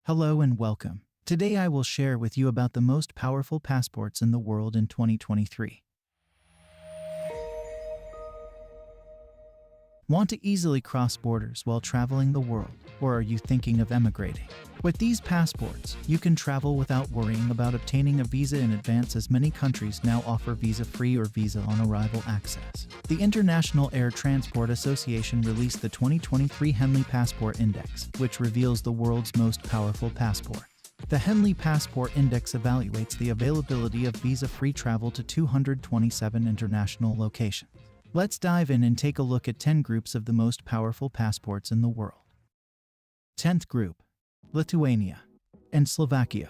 Hello and welcome. Today I will share with you about the most powerful passports in the world in 2023. Want to easily cross borders while traveling the world, or are you thinking of emigrating? With these passports, you can travel without worrying about obtaining a visa in advance, as many countries now offer visa-free or visa-on-arrival access. The International Air Transport Association released the 2023 Henley Passport Index, which reveals the world's most powerful passport. The Henley Passport Index evaluates the availability of visa-free travel to 227 international locations. Let's dive in and take a look at 10 groups of the most powerful passports in the world. 10th group: Lithuania and Slovakia.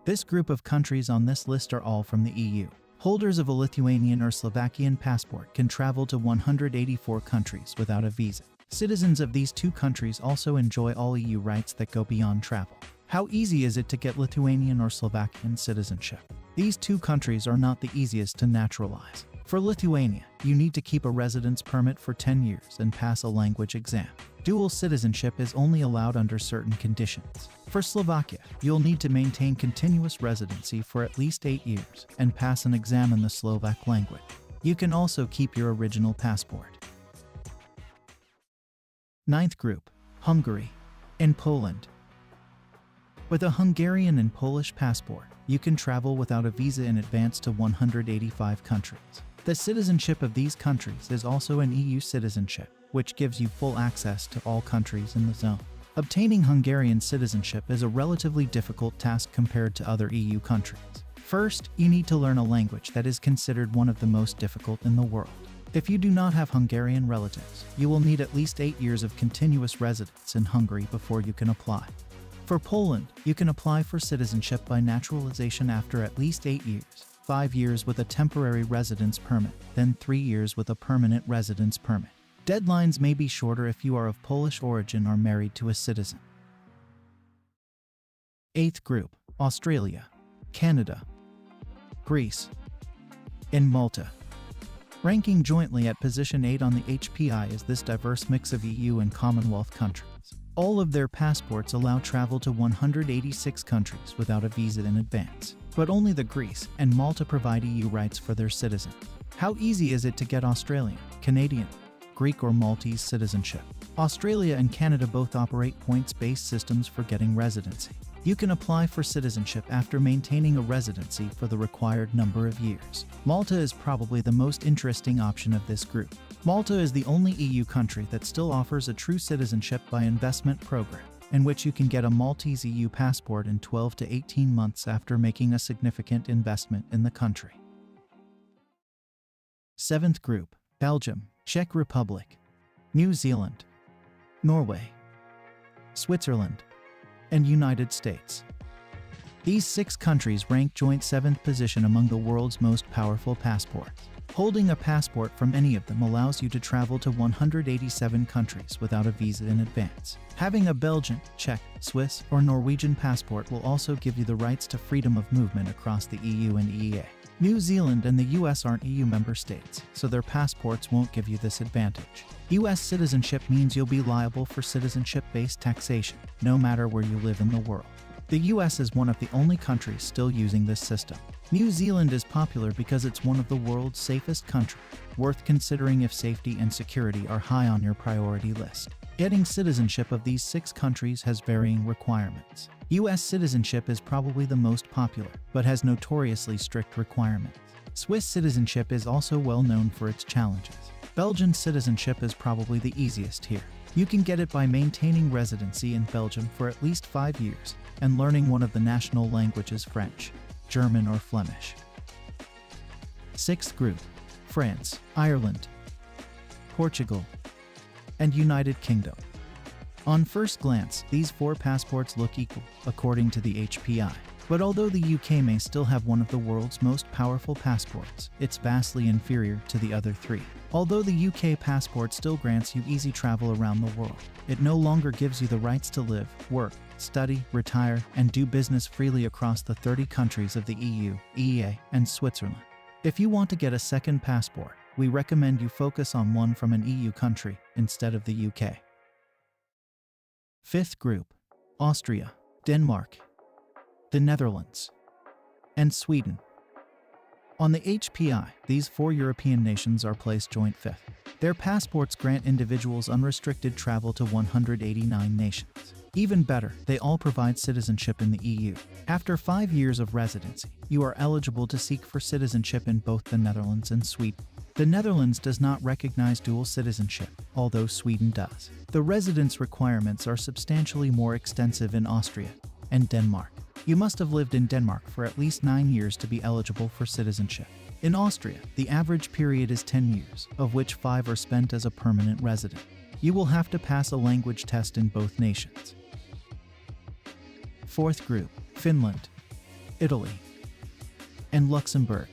This group of countries on this list are all from the EU. Holders of a Lithuanian or Slovakian passport can travel to 184 countries without a visa. Citizens of these two countries also enjoy all EU rights that go beyond travel. How easy is it to get Lithuanian or Slovakian citizenship? These two countries are not the easiest to naturalize. For Lithuania, you need to keep a residence permit for 10 years and pass a language exam. Dual citizenship is only allowed under certain conditions. For Slovakia, you'll need to maintain continuous residency for at least 8 years and pass an exam in the Slovak language. You can also keep your original passport. 9th group: Hungary and Poland. With a Hungarian and Polish passport, you can travel without a visa in advance to 185 countries. The citizenship of these countries is also an EU citizenship, which gives you full access to all countries in the zone. Obtaining Hungarian citizenship is a relatively difficult task compared to other EU countries. First, you need to learn a language that is considered one of the most difficult in the world. If you do not have Hungarian relatives, you will need at least 8 years of continuous residence in Hungary before you can apply. For Poland, you can apply for citizenship by naturalization after at least 8 years, 5 years with a temporary residence permit, then 3 years with a permanent residence permit. Deadlines may be shorter if you are of Polish origin or married to a citizen. 8th group: Australia, Canada, Greece, and Malta. Ranking jointly at position 8 on the HPI is this diverse mix of EU and Commonwealth countries. All of their passports allow travel to 186 countries without a visa in advance, but only the Greece and Malta provide EU rights for their citizens. How easy is it to get Australian, Canadian, Greek or Maltese citizenship? Australia and Canada both operate points-based systems for getting residency. You can apply for citizenship after maintaining a residency for the required number of years. Malta is probably the most interesting option of this group. Malta is the only EU country that still offers a true citizenship by investment program, in which you can get a Maltese EU passport in 12 to 18 months after making a significant investment in the country. 7th group: Belgium, Czech Republic, New Zealand, Norway, Switzerland, and United States. These 6 countries rank joint 7th position among the world's most powerful passports. Holding a passport from any of them allows you to travel to 187 countries without a visa in advance. Having a Belgian, Czech, Swiss, or Norwegian passport will also give you the rights to freedom of movement across the EU and EEA. New Zealand and the US aren't EU member states, so their passports won't give you this advantage. US citizenship means you'll be liable for citizenship-based taxation, no matter where you live in the world. The US is one of the only countries still using this system. New Zealand is popular because it's one of the world's safest countries, worth considering if safety and security are high on your priority list. Getting citizenship of these 6 countries has varying requirements. US citizenship is probably the most popular, but has notoriously strict requirements. Swiss citizenship is also well known for its challenges. Belgian citizenship is probably the easiest here. You can get it by maintaining residency in Belgium for at least 5 years and learning one of the national languages: French, German, or Flemish. 6th group: France, Ireland, Portugal, and United Kingdom. On first glance, these 4 passports look equal, according to the HPI. But although the UK may still have one of the world's most powerful passports, it's vastly inferior to the other 3. Although the UK passport still grants you easy travel around the world, it no longer gives you the rights to live, work, study, retire, and do business freely across the 30 countries of the EU, EEA, and Switzerland. If you want to get a second passport, we recommend you focus on one from an EU country instead of the UK. 5th group: Austria, Denmark, the Netherlands, and Sweden. On the HPI, these 4 European nations are placed joint fifth. Their passports grant individuals unrestricted travel to 189 nations. Even better, they all provide citizenship in the EU. After 5 years of residency, you are eligible to seek for citizenship in both the Netherlands and Sweden. The Netherlands does not recognize dual citizenship, although Sweden does. The residence requirements are substantially more extensive in Austria and Denmark. You must have lived in Denmark for at least 9 years to be eligible for citizenship. In Austria, the average period is 10 years, of which 5 are spent as a permanent resident. You will have to pass a language test in both nations. Fourth group: Finland, Italy, and Luxembourg.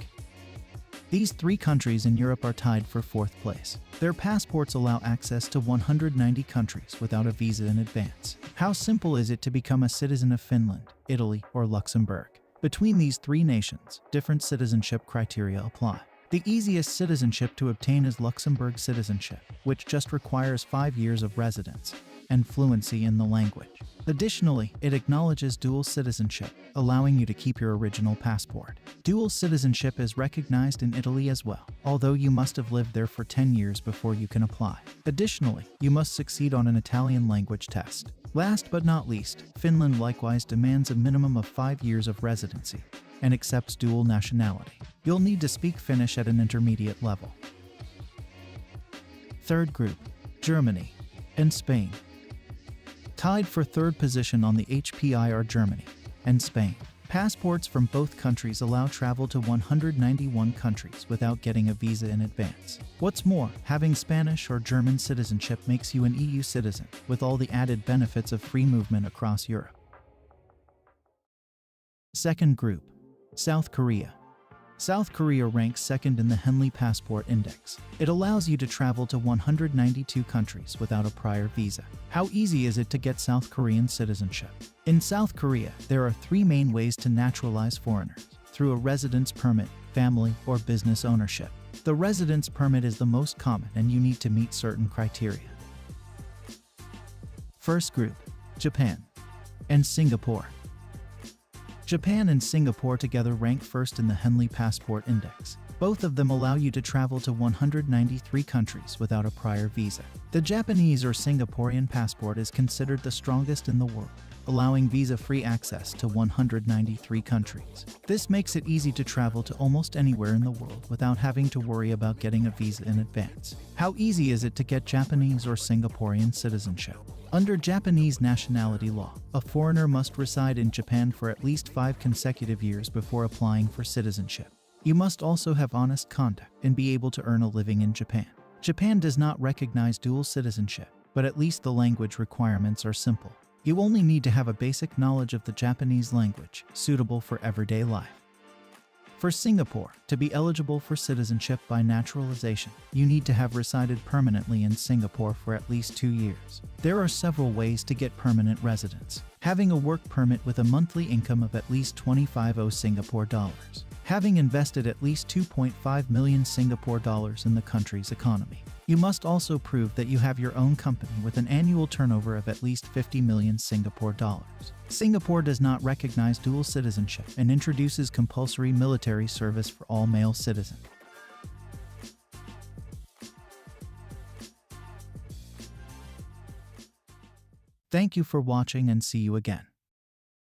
These 3 countries in Europe are tied for 4th place. Their passports allow access to 190 countries without a visa in advance. How simple is it to become a citizen of Finland, Italy, or Luxembourg? Between these 3 nations, different citizenship criteria apply. The easiest citizenship to obtain is Luxembourg citizenship, which just requires 5 years of residence and fluency in the language. Additionally, it acknowledges dual citizenship, allowing you to keep your original passport. Dual citizenship is recognized in Italy as well, although you must have lived there for 10 years before you can apply. Additionally, you must succeed on an Italian language test. Last but not least, Finland likewise demands a minimum of 5 years of residency and accepts dual nationality. You'll need to speak Finnish at an intermediate level. Third group: Germany and Spain. Tied for 3rd position on the HPI are Germany and Spain. Passports from both countries allow travel to 191 countries without getting a visa in advance. What's more, having Spanish or German citizenship makes you an EU citizen, with all the added benefits of free movement across Europe. Second group: South Korea. South Korea ranks 2nd in the Henley Passport Index. It allows you to travel to 192 countries without a prior visa. How easy is it to get South Korean citizenship? In South Korea, there are 3 main ways to naturalize foreigners: through a residence permit, family, or business ownership. The residence permit is the most common, and you need to meet certain criteria. First group: Japan and Singapore. Japan and Singapore together rank 1st in the Henley Passport Index. Both of them allow you to travel to 193 countries without a prior visa. The Japanese or Singaporean passport is considered the strongest in the world, allowing visa-free access to 193 countries. This makes it easy to travel to almost anywhere in the world without having to worry about getting a visa in advance. How easy is it to get Japanese or Singaporean citizenship? Under Japanese nationality law, a foreigner must reside in Japan for at least 5 consecutive years before applying for citizenship. You must also have honest conduct and be able to earn a living in Japan. Japan does not recognize dual citizenship, but at least the language requirements are simple. You only need to have a basic knowledge of the Japanese language, suitable for everyday life. For Singapore, to be eligible for citizenship by naturalization, you need to have resided permanently in Singapore for at least 2 years. There are several ways to get permanent residence. Having a work permit with a monthly income of at least 25 Singapore dollars. Having invested at least 2.5 million Singapore dollars in the country's economy. You must also prove that you have your own company with an annual turnover of at least 50 million Singapore dollars. Singapore does not recognize dual citizenship and introduces compulsory military service for all male citizens. Thank you for watching, and see you again.